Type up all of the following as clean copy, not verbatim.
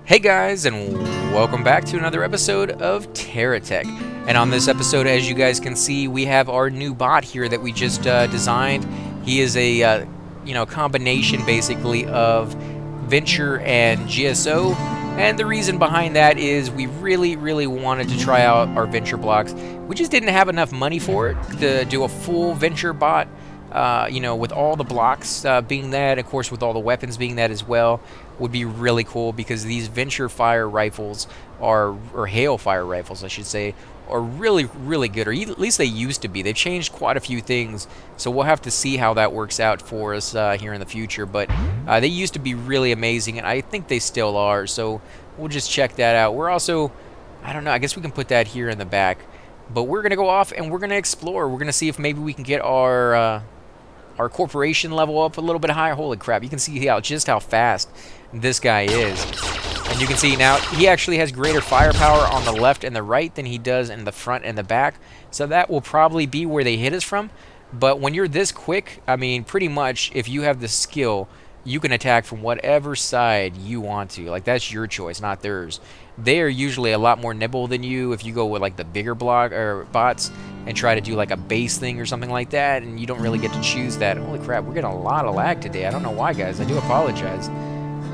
Hey guys, and welcome back to another episode of Terra Tech. And on this episode, as you guys can see, we have our new bot here that we just designed. He is a combination basically of Venture and GSO. And the reason behind that is we really wanted to try out our Venture blocks. We just didn't have enough money for it to do a full Venture bot. With all the blocks being that, of course with all the weapons being that as well, would be really cool because these Venture fire rifles or hail fire rifles I should say, are really good, or at least they used to be. They've changed quite a few things, so we'll have to see how that works out for us here in the future, but they used to be really amazing, and I think they still are, so we'll just check that out. We're also, I don't know, I guess we can put that here in the back, but we're gonna go off and we're gonna explore. We're gonna see if maybe we can get our corporation level up a little bit higher. Holy crap, you can see just how fast this guy is. And you can see now he actually has greater firepower on the left and the right than he does in the front and the back. So that will probably be where they hit us from. But when you're this quick, I mean, pretty much if you have the skill, you can attack from whatever side you want to. Like, that's your choice, not theirs. They are usually a lot more nimble than you if you go with like the bigger block or bots and try to do like a base thing or something like that, and you don't really get to choose that. Holy crap, we're getting a lot of lag today. I don't know why, guys. I do apologize.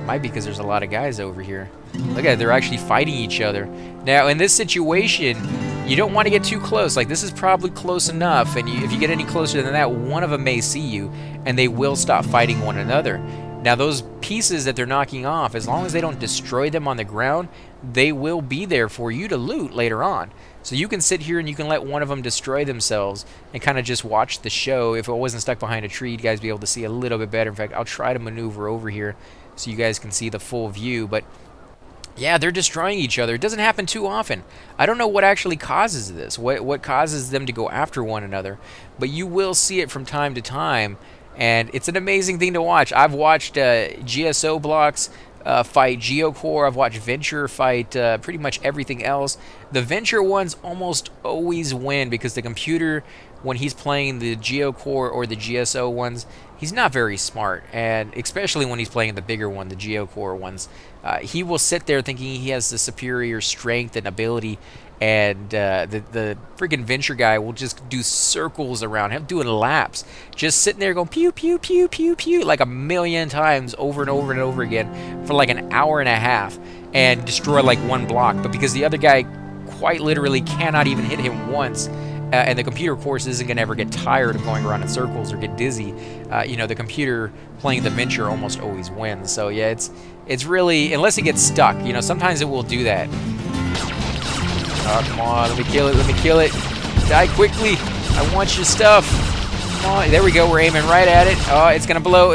Might be because there's a lot of guys over here. Look at it, they're actually fighting each other. Now, in this situation, you don't want to get too close. Like, this is probably close enough, and if you get any closer than that, one of them may see you, and they will stop fighting one another. Now, those pieces that they're knocking off, as long as they don't destroy them on the ground, they will be there for you to loot later on. So you can sit here and you can let one of them destroy themselves and kind of just watch the show. If it wasn't stuck behind a tree, you'd guys be able to see a little bit better. In fact, I'll try to maneuver over here so you guys can see the full view. But yeah, they're destroying each other. It doesn't happen too often. I don't know what actually causes this, what causes them to go after one another, but you will see it from time to time, and it's an amazing thing to watch. I've watched GSO blocks fight Geocore. I've watched Venture fight pretty much everything else. The Venture ones almost always win because the computer, when he's playing the Geocore or the GSO ones, he's not very smart, and especially when he's playing the bigger one, the Geocore ones, he will sit there thinking he has the superior strength and ability, and the freaking Venture guy will just do circles around him, doing laps, just sitting there going pew pew pew pew pew like a million times over and over and over again for like an hour and a half, and destroy like one block. But because the other guy quite literally cannot even hit him once, and the computer, of course, isn't going to ever get tired of going around in circles or get dizzy, the computer playing the Venture almost always wins. So yeah, it's really, unless it gets stuck, sometimes it will do that. Oh, come on, let me kill it, die quickly, I want your stuff, come on, there we go, we're aiming right at it. Oh, it's gonna blow,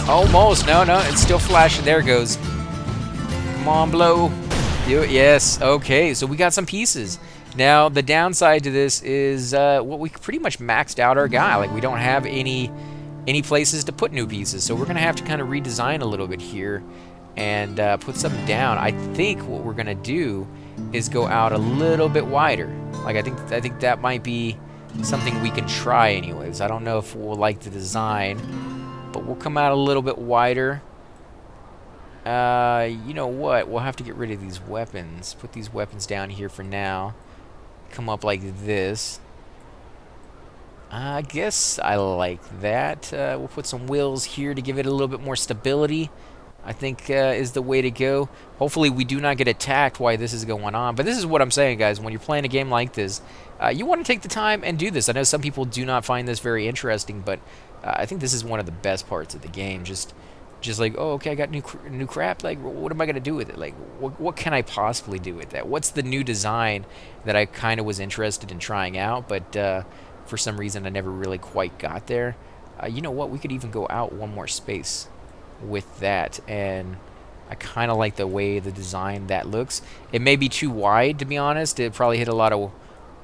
almost, no, it's still flashing, there it goes, come on, blow, do it, yes, okay, so we got some pieces. Now, the downside to this is, we pretty much maxed out our guy, like we don't have any places to put new pieces, so we're gonna have to kind of redesign a little bit here and put something down. I think what we're gonna do is go out a little bit wider. Like, I think that might be something we can try anyways. I don't know if we'll like the design, but we'll come out a little bit wider. You know what? We'll have to get rid of these weapons. Put these weapons down here for now. Come up like this. I guess I like that. We'll put some wheels here to give it a little bit more stability, I think is the way to go. Hopefully we do not get attacked while this is going on. But this is what I'm saying, guys. When you're playing a game like this, you want to take the time and do this. I know some people do not find this very interesting, but I think this is one of the best parts of the game. Just like, oh, okay, I got new crap. Like, what am I going to do with it? Like, what can I possibly do with that? What's the new design that I kind of was interested in trying out, but for some reason I never really quite got there? You know what? We could even go out one more space with that, and I kind of like the way the design that looks. It may be too wide, to be honest. It probably hit a lot of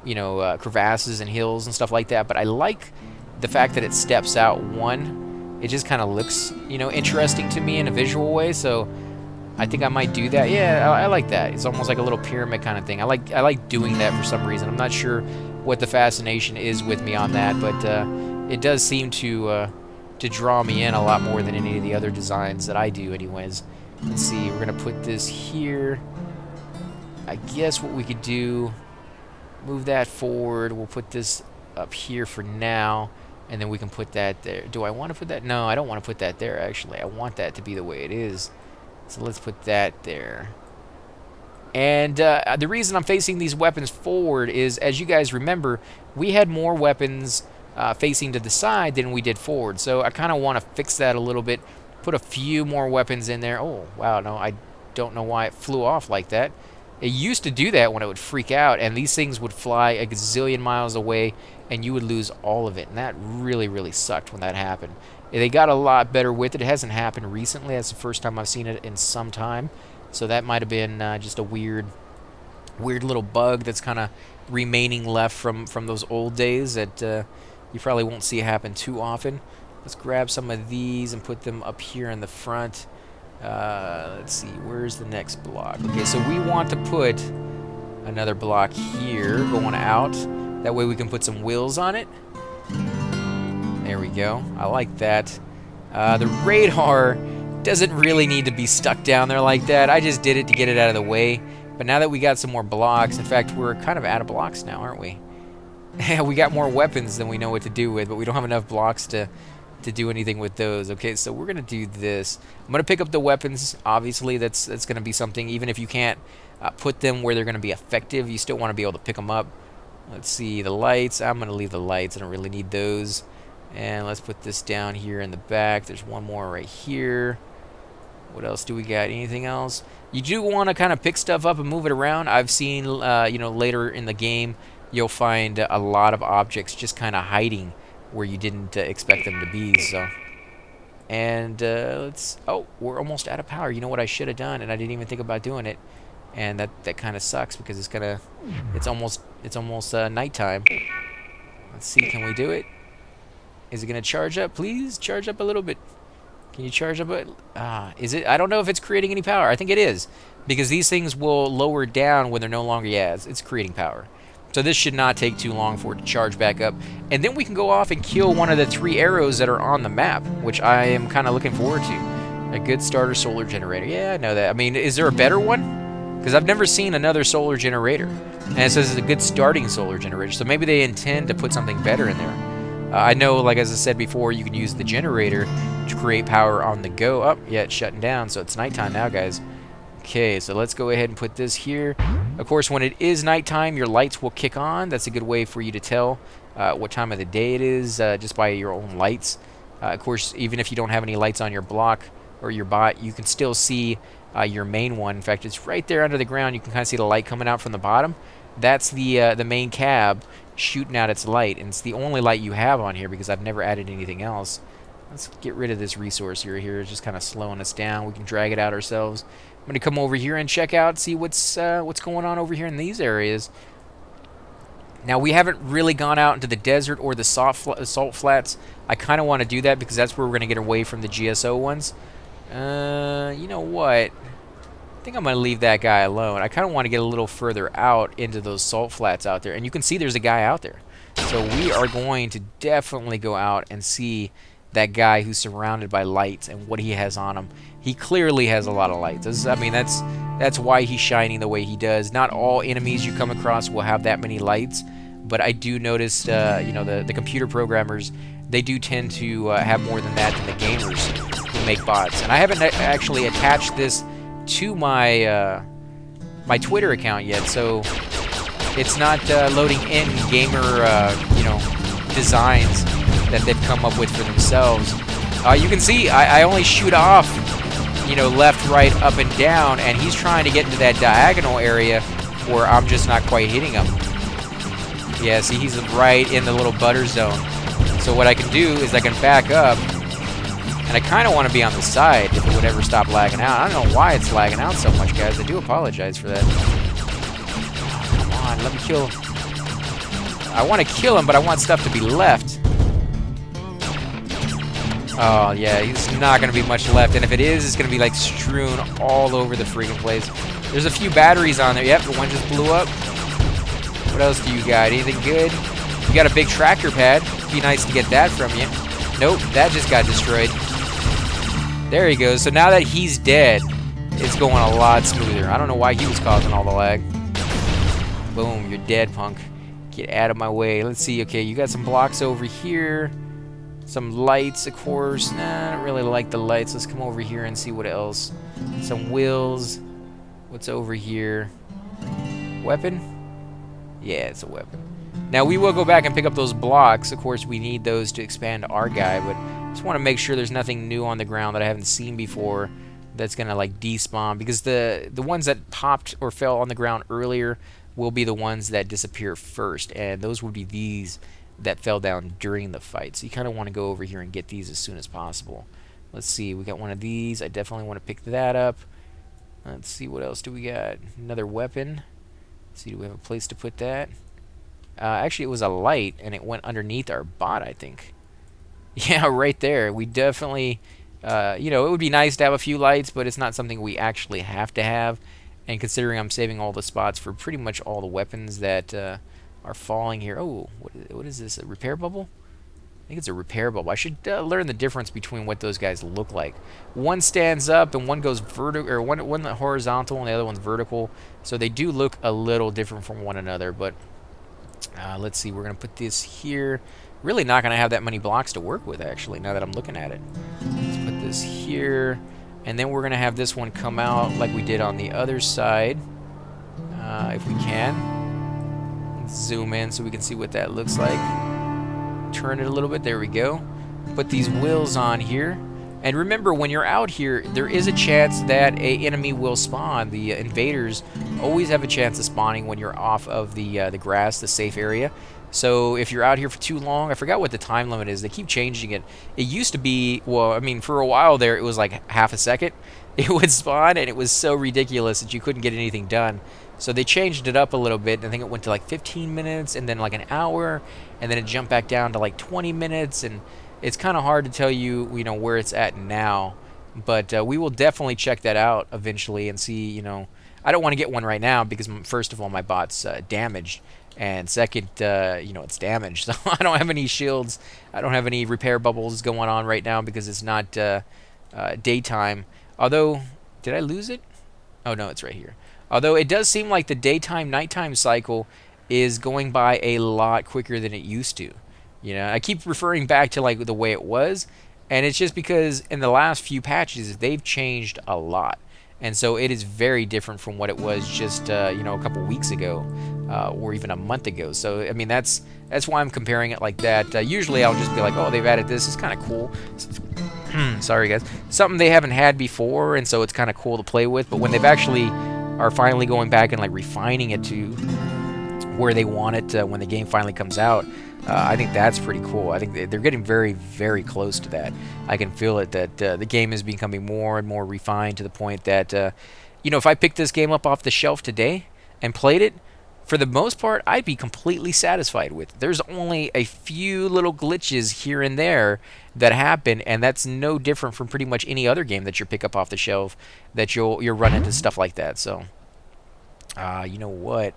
crevasses and hills and stuff like that, but I like the fact that it steps out one. It just kind of looks interesting to me in a visual way, so I think I might do that. Yeah, I like that. It's almost like a little pyramid kind of thing. I like doing that for some reason. I'm not sure what the fascination is with me on that, but it does seem to draw me in a lot more than any of the other designs that I do anyways. Let's see, we're going to put this here. I guess what we could do, move that forward. We'll put this up here for now, and then we can put that there. Do I want to put that? No, I don't want to put that there, actually. I want that to be the way it is. So let's put that there. And the reason I'm facing these weapons forward is, as you guys remember, we had more weapons facing to the side than we did forward. So I kind of want to fix that a little bit, put a few more weapons in there. Oh, wow, no, I don't know why it flew off like that. It used to do that when it would freak out, and these things would fly a gazillion miles away, and you would lose all of it. And that really, really sucked when that happened. They got a lot better with it. It hasn't happened recently. That's the first time I've seen it in some time. So that might have been just a weird little bug that's kind of remaining left from those old days that you probably won't see happen too often. Let's grab some of these and put them up here in the front. Let's see, where's the next block? Okay, so we want to put another block here going out. That way we can put some wheels on it. There we go. I like that. The radar doesn't really need to be stuck down there like that. I just did it to get it out of the way. But now that we got some more blocks, in fact, we're kind of out of blocks now, aren't we? We got more weapons than we know what to do with, but we don't have enough blocks to do anything with those. Okay, so we're gonna do this. I'm gonna pick up the weapons. Obviously, that's gonna be something. Even if you can't put them where they're gonna be effective, you still want to be able to pick them up. Let's see, the lights. I'm gonna leave the lights. I don't really need those. And let's put this down here in the back. There's one more right here. What else do we got? Anything else? You do want to kind of pick stuff up and move it around. I've seen, you know, later in the game, you'll find a lot of objects just kind of hiding where you didn't expect them to be. So, and let's. Oh, we're almost out of power. You know what I should have done, and I didn't even think about doing it. And that kind of sucks because it's almost nighttime. Let's see, can we do it? Is it gonna charge up? Please charge up a little bit. Can you charge up it? Is it? I don't know if it's creating any power. I think it is, because these things will lower down when they're no longer. Yeah, it's creating power. So this should not take too long for it to charge back up, and then we can go off and kill one of the 3 arrows that are on the map, which I am kind of looking forward to. A good starter solar generator. Yeah, I know that. I mean, is there a better one? Because I've never seen another solar generator, and it says it's a good starting solar generator. So maybe they intend to put something better in there. I know, like as I said before, you can use the generator to create power on the go. Oh, yeah, it's shutting down, so it's nighttime now, guys. Okay, so let's go ahead and put this here. Of course, when it is nighttime, your lights will kick on. That's a good way for you to tell what time of the day it is, just by your own lights. Of course, even if you don't have any lights on your block or your bot, you can still see your main one. In fact, it's right there under the ground. You can kind of see the light coming out from the bottom. That's the main cab shooting out its light, and it's the only light you have on here because I've never added anything else. Let's get rid of this resource here. It's just kind of slowing us down. We can drag it out ourselves. I'm going to come over here and check out, see what's going on over here in these areas. Now, we haven't really gone out into the desert or the salt flats. I kind of want to do that because that's where we're going to get away from the GSO ones. You know what? I think I'm going to leave that guy alone. I kind of want to get a little further out into those salt flats out there. And you can see there's a guy out there. So we are going to definitely go out and see that guy who's surrounded by lights and what he has on him. He clearly has a lot of lights. I mean, that's why he's shining the way he does. Not all enemies you come across will have that many lights. But I do notice, you know, the computer programmers, they do tend to have more than that than the gamers who make bots. And I haven't actually attached this to my my Twitter account yet, so it's not loading in gamer you know, designs that they've come up with for themselves. You can see I only shoot off, you know, left, right, up, and down, and he's trying to get into that diagonal area where I'm just not quite hitting him. Yeah, see, he's right in the little butter zone. So what I can do is I can back up. And I kind of want to be on the side if it would ever stop lagging out. I don't know why it's lagging out so much, guys. I do apologize for that. Oh, come on, let me kill him. I want to kill him, but I want stuff to be left. Oh, yeah, he's not going to be much left. And if it is, it's going to be, like, strewn all over the freaking place. There's a few batteries on there. Yep, the one just blew up. What else do you got? Anything good? You got a big tractor pad. It'd be nice to get that from you. Nope, that just got destroyed. There he goes. So now that he's dead, it's going a lot smoother. I don't know why he was causing all the lag. Boom, you're dead, punk. Get out of my way. Let's see. Okay, you got some blocks over here. Some lights, of course. Nah, I don't really like the lights. Let's come over here and see what else. Some wheels. What's over here? Weapon? Yeah, it's a weapon. Now, we will go back and pick up those blocks. Of course, we need those to expand our guy, but I just want to make sure there's nothing new on the ground that I haven't seen before that's going to, like, despawn. Because the ones that popped or fell on the ground earlier will be the ones that disappear first. And those would be these that fell down during the fight. So you kind of want to go over here and get these as soon as possible. Let's see, we got one of these. I definitely want to pick that up. Let's see, what else do we got? Another weapon. Let's see, do we have a place to put that? Actually, it was a light, and it went underneath our bot, I think. Yeah, right there. We definitely, you know, it would be nice to have a few lights, but it's not something we actually have to have. And considering I'm saving all the spots for pretty much all the weapons that are falling here. Oh, what is this? A repair bubble? I think it's a repair bubble. I should learn the difference between what those guys look like. One stands up and one goes vertical, or one horizontal and the other one's vertical. So they do look a little different from one another. But let's see. We're gonna put this here. Really not gonna have that many blocks to work with, actually. Now that I'm looking at it, let's put this here, and then we're gonna have this one come out like we did on the other side, if we can. Zoom in so we can see what that looks like. Turn it a little bit. There we go. Put these wheels on here. And remember, when you're out here, there is a chance that an enemy will spawn. The invaders always have a chance of spawning when you're off of the grass, the safe area. So if you're out here for too long, I forgot what the time limit is. They keep changing it. It used to be, well, I mean, for a while there, it was like half a second. It would spawn, and it was so ridiculous that you couldn't get anything done. So they changed it up a little bit. I think it went to like 15 minutes and then like an hour, and then it jumped back down to like 20 minutes. And it's kind of hard to tell you, you know, where it's at now. But we will definitely check that out eventually and see, you know. I don't want to get one right now because, first of all, my bot's damaged. And second, you know, it's damaged. So I don't have any shields. I don't have any repair bubbles going on right now because it's not daytime. Although, did I lose it? Oh, no, it's right here. Although it does seem like the daytime-nighttime cycle is going by a lot quicker than it used to. You know, I keep referring back to like the way it was, and it's just because in the last few patches they've changed a lot, and so it is very different from what it was just you know, a couple weeks ago, or even a month ago. So I mean, that's why I'm comparing it like that. Usually I'll just be like, oh, they've added this. It's kind of cool. Sorry guys, something they haven't had before, and so it's kind of cool to play with. But when they've actually are finally going back and like refining it to where they want it when the game finally comes out, I think that's pretty cool. I think they're getting very, very close to that. I can feel it, that the game is becoming more and more refined to the point that, you know, if I picked this game up off the shelf today and played it, for the most part, I'd be completely satisfied with it. There's only a few little glitches here and there that happen, and that's no different from pretty much any other game that you pick up off the shelf that you'll run into stuff like that. So, you know what?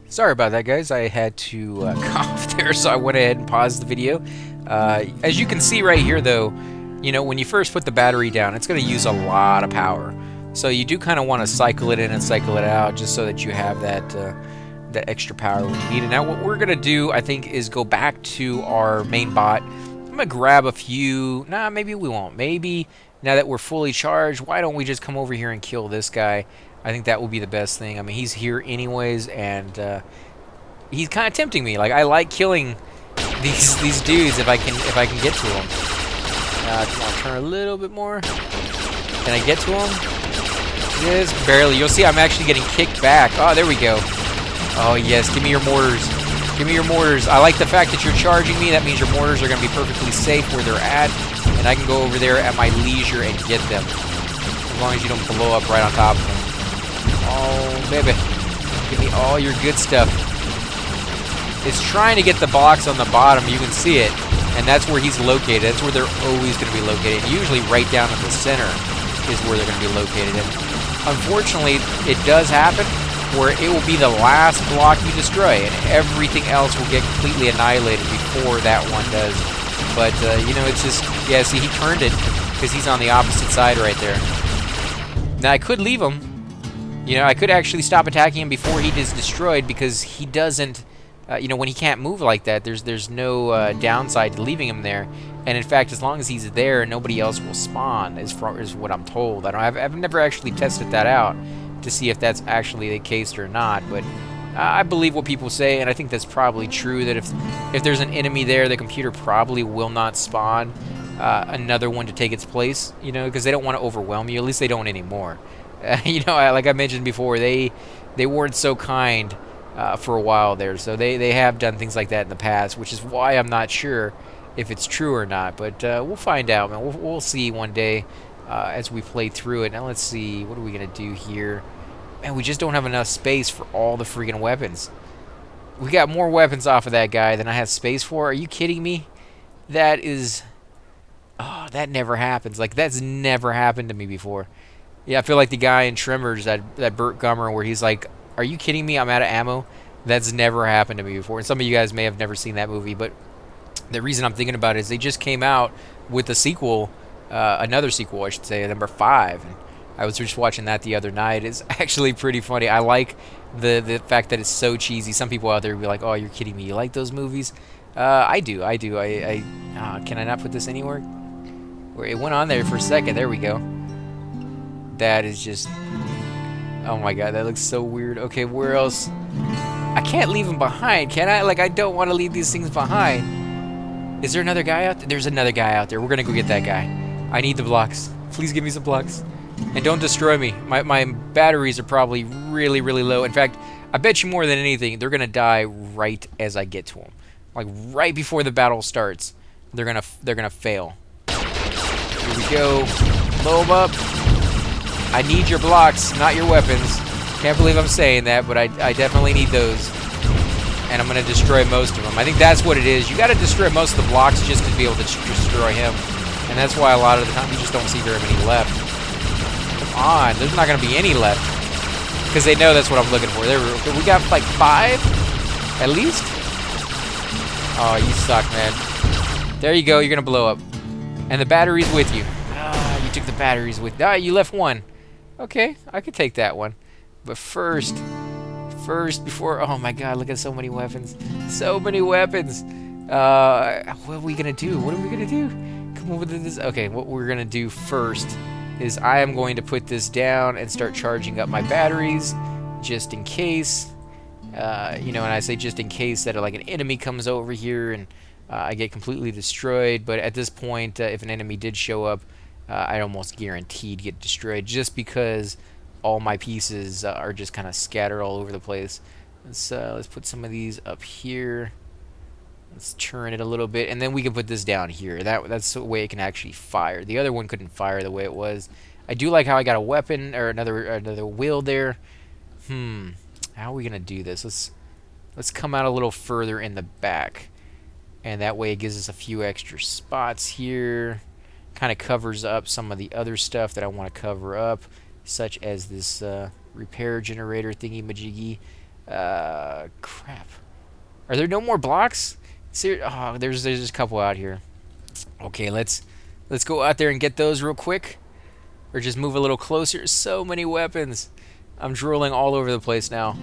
Sorry about that, guys. I had to cough there, so I went ahead and paused the video. As you can see right here, though, you know, when you first put the battery down, it's going to use a lot of power. So you do kind of want to cycle it in and cycle it out just so that you have that that extra power when you need it. Now what we're going to do, I think, is go back to our main bot. I'm going to grab a few... Nah, maybe we won't. Maybe now that we're fully charged, why don't we just come over here and kill this guy? I think that will be the best thing. I mean, he's here anyways, and he's kind of tempting me. Like, I like killing these dudes if I can get to them. Come on, turn a little bit more. Can I get to him? Just barely. You'll see I'm actually getting kicked back. Oh, there we go. Oh, yes. Give me your mortars. Give me your mortars. I like the fact that you're charging me. That means your mortars are going to be perfectly safe where they're at, and I can go over there at my leisure and get them. As long as you don't blow up right on top of them. Oh, baby. Give me all your good stuff. It's trying to get the box on the bottom. You can see it, and that's where he's located. That's where they're always going to be located. Usually right down in the center is where they're going to be located. And unfortunately, it does happen where it will be the last block you destroy, and everything else will get completely annihilated before that one does. But, you know, it's just, yeah, see, he turned it. because he's on the opposite side right there. Now I could leave him. You know, I could actually stop attacking him before he is destroyed, because he doesn't, you know, when he can't move like that, there's no downside to leaving him there. And in fact, as long as he's there, nobody else will spawn, as far as what I'm told. I've never actually tested that out to see if that's actually the case or not, but I believe what people say, and I think that's probably true, that if there's an enemy there, the computer probably will not spawn another one to take its place, you know, because they don't want to overwhelm you. At least they don't anymore. You know, like I mentioned before, they weren't so kind for a while there, so they have done things like that in the past, which is why I'm not sure if it's true or not, but we'll find out, man. We'll see one day as we play through it. Now let's see, what are we gonna do here? Man, we just don't have enough space for all the freaking weapons. We got more weapons off of that guy than I have space for. Are you kidding me? That is... Oh, that never happens. Like, that's never happened to me before. Yeah, I feel like the guy in Tremors, that Burt Gummer, where he's like, are you kidding me? I'm out of ammo. That's never happened to me before. And some of you guys may have never seen that movie, but the reason I'm thinking about it is they just came out with a sequel, another sequel, I should say, number 5. And I was just watching that the other night. It's actually pretty funny. I like the fact that it's so cheesy. Some people out there will be like, oh, you're kidding me. You like those movies? I do. Can I not put this anywhere? It went on there for a second. There we go. That is just... Oh my god, that looks so weird. Okay, where else? I can't leave them behind, can I? Like, I don't want to leave these things behind. Is there another guy out there? There's another guy out there. We're gonna go get that guy. I need the blocks. Please give me some blocks. And don't destroy me. My batteries are probably really, really low. In fact, I bet you more than anything, they're gonna die right as I get to them. Like, right before the battle starts, they're gonna fail. Here we go. Blow them up. I need your blocks, not your weapons. Can't believe I'm saying that, but I definitely need those. And I'm going to destroy most of them. I think that's what it is. You got to destroy most of the blocks just to be able to destroy him. And that's why a lot of the time you just don't see very many left. Come on, there's not going to be any left. Because they know that's what I'm looking for. We got like 5? At least? Oh, you suck, man. There you go, you're going to blow up. And the battery's with you. Ah, you took the batteries with... Ah, you left one. Okay, I could take that one. But first, before... Oh my god, look at so many weapons. So many weapons. What are we going to do? What are we going to do? Come over to this... Okay, what we're going to do first is I am going to put this down and start charging up my batteries just in case. You know, and I say just in case that like an enemy comes over here and I get completely destroyed. But at this point, if an enemy did show up, I'd almost guaranteed get destroyed just because all my pieces are just kind of scattered all over the place. Let's put some of these up here. Let's turn it a little bit, and then we can put this down here. That's the way it can actually fire. The other one couldn't fire the way it was. I do like how I got a weapon or another wheel there. How are we gonna do this? Let's come out a little further in the back, and that way it gives us a few extra spots here. Kind of covers up some of the other stuff that I want to cover up, such as this repair generator thingy majiggy. Crap. Are there no more blocks? Oh, there's a couple out here. Okay, let's go out there and get those real quick, or just move a little closer. So many weapons. I'm drooling all over the place now.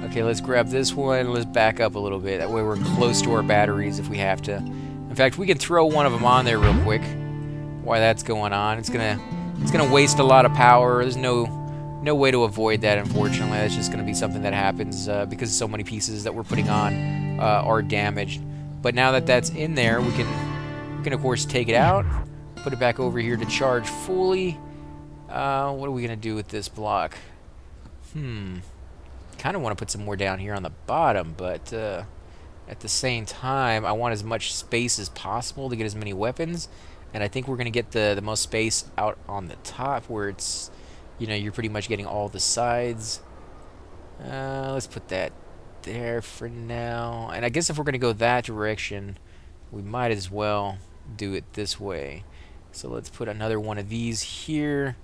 Okay, let's grab this one. Let's back up a little bit. That way we're close to our batteries if we have to. In fact, we can throw one of them on there real quick. While that's going on, it's gonna waste a lot of power. There's no way to avoid that, unfortunately. That's just gonna be something that happens because so many pieces that we're putting on are damaged. But now that that's in there, we can of course take it out, put it back over here to charge fully. What are we gonna do with this block? Kind of want to put some more down here on the bottom, but at the same time, I want as much space as possible to get as many weapons. And I think we're going to get the most space out on the top where it's, you know, you're pretty much getting all the sides. Let's put that there for now. And I guess if we're going to go that direction, we might as well do it this way. So let's put another one of these here.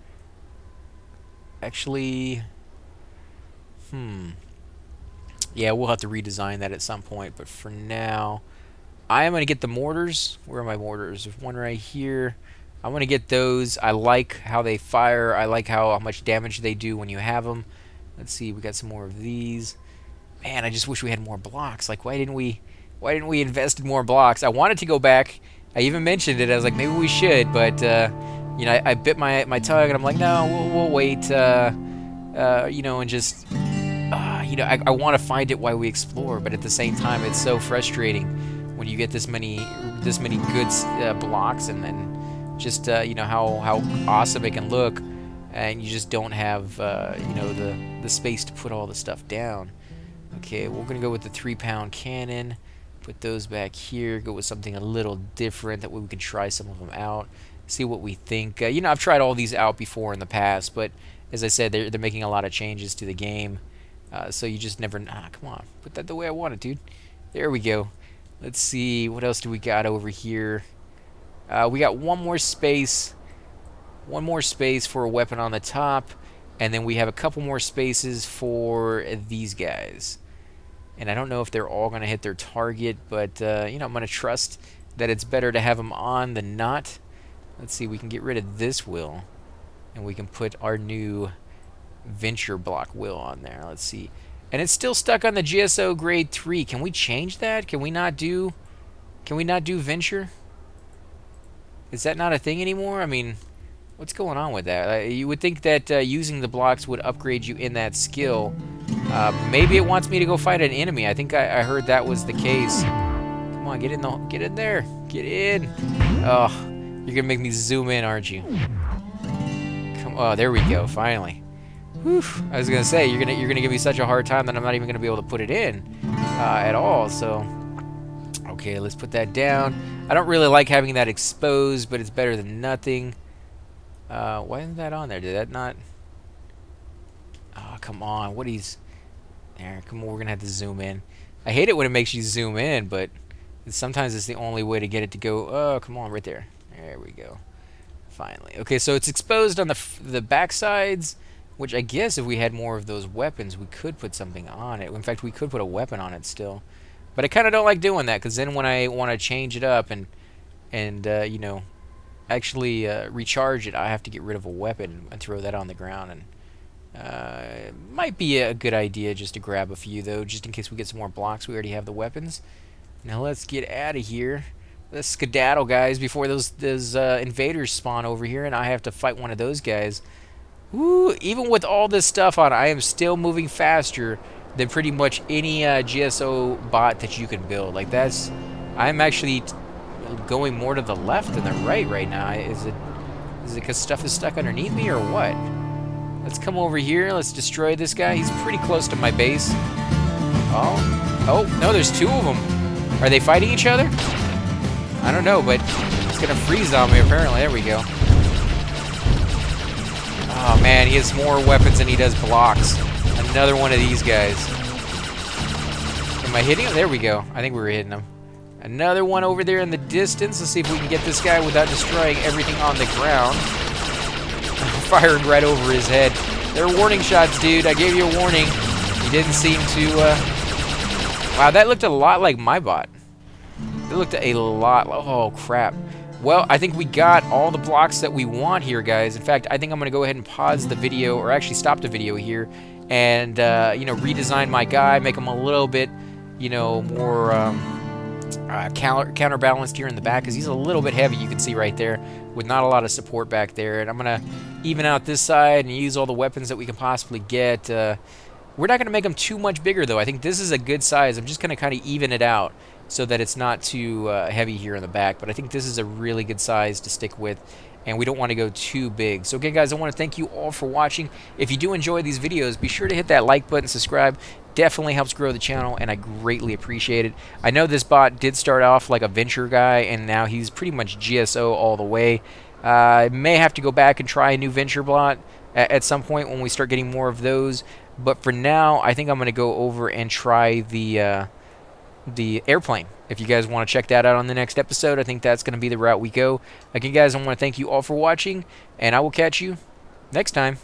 Actually, yeah, we'll have to redesign that at some point. But for now... I am going to get the mortars. Where are my mortars? There's one right here. I want to get those. I like how they fire. I like how much damage they do when you have them. Let's see, we got some more of these. Man, I just wish we had more blocks. Like, why didn't we invest in more blocks? I wanted to go back. I even mentioned it. I was like, maybe we should, but you know, I bit my tongue, and I'm like, no, we'll wait. You know, and just you know, I want to find it while we explore, but at the same time, it's so frustrating when you get this many good blocks, and then just you know how awesome it can look, and you just don't have you know, the space to put all the stuff down. Okay, we're gonna go with the 3-pound cannon. Put those back here. Go with something a little different. That way we can try some of them out. See what we think. You know, I've tried all these out before in the past, but as I said, they're making a lot of changes to the game. So you just never... come on. Put that the way I want it, dude. There we go. Let's see. What else do we got over here? We got one more space. One more space for a weapon on the top. And then we have a couple more spaces for these guys. And I don't know if they're all going to hit their target, but, you know, I'm going to trust that it's better to have them on than not. Let's see, we can get rid of this wheel, and we can put our new venture block wheel on there. Let's see. And it's still stuck on the GSO grade 3. Can we change that? Can we not do venture? Is that not a thing anymore? I mean, what's going on with that? You would think that using the blocks would upgrade you in that skill. Maybe it wants me to go fight an enemy. I think I heard that was the case. Come on, get in there. Get in. Oh, you're gonna make me zoom in, aren't you? Come. Oh, there we go. Finally. Whew. I was gonna say you're gonna give me such a hard time that I'm not even gonna be able to put it in at all. So, okay, let's put that down. I don't really like having that exposed, but it's better than nothing. Why isn't that on there? Did that not? Oh, come on. What is... There, come on. We're going to have to zoom in. I hate it when it makes you zoom in, but sometimes it's the only way to get it to go... Oh, come on. Right there. There we go. Finally. Okay, so it's exposed on the back sides, which I guess if we had more of those weapons, we could put something on it. In fact, we could put a weapon on it still. But I kind of don't like doing that, because then when I want to change it up and you know, actually recharge it, I have to get rid of a weapon and throw that on the ground. And it might be a good idea just to grab a few, though, just in case we get some more blocks. We already have the weapons. Now let's get out of here. Let's skedaddle, guys, before those invaders spawn over here, and I have to fight one of those guys. Woo, even with all this stuff on, I am still moving faster than pretty much any GSO bot that you can build. Like, that's... I'm actually going more to the left than the right now. Is it because stuff is stuck underneath me or what? Let's come over here. Let's destroy this guy. He's pretty close to my base. Oh, no, there's two of them. Are they fighting each other? I don't know, but it's gonna freeze on me apparently. There we go. Oh man, he has more weapons than he does blocks. Another one of these guys. Am I hitting him? There we go. I think we were hitting him. Another one over there in the distance. Let's see if we can get this guy without destroying everything on the ground. Firing right over his head. They're warning shots, dude. I gave you a warning. You didn't seem to... Wow, that looked a lot like my bot. It looked a lot... Oh, crap. Well, I think we got all the blocks that we want here, guys. In fact, I think I'm going to go ahead and pause the video, or actually stop the video here, and, you know, redesign my guy, make him a little bit, you know, more counterbalanced here in the back, because he's a little bit heavy, you can see right there, with not a lot of support back there. And I'm going to even out this side and use all the weapons that we can possibly get. We're not going to make them too much bigger, though. I think this is a good size. I'm just going to kind of even it out so that it's not too heavy here in the back. But I think this is a really good size to stick with, and we don't want to go too big. So again, guys, I want to thank you all for watching. If you do enjoy these videos, be sure to hit that like button, subscribe. Definitely helps grow the channel, and I greatly appreciate it. I know this bot did start off like a venture guy, and now he's pretty much GSO all the way. I may have to go back and try a new venture bot at some point when we start getting more of those. But for now, I think I'm going to go over and try the airplane. If you guys want to check that out on the next episode, I think that's going to be the route we go. Again, guys, I want to thank you all for watching, and I will catch you next time.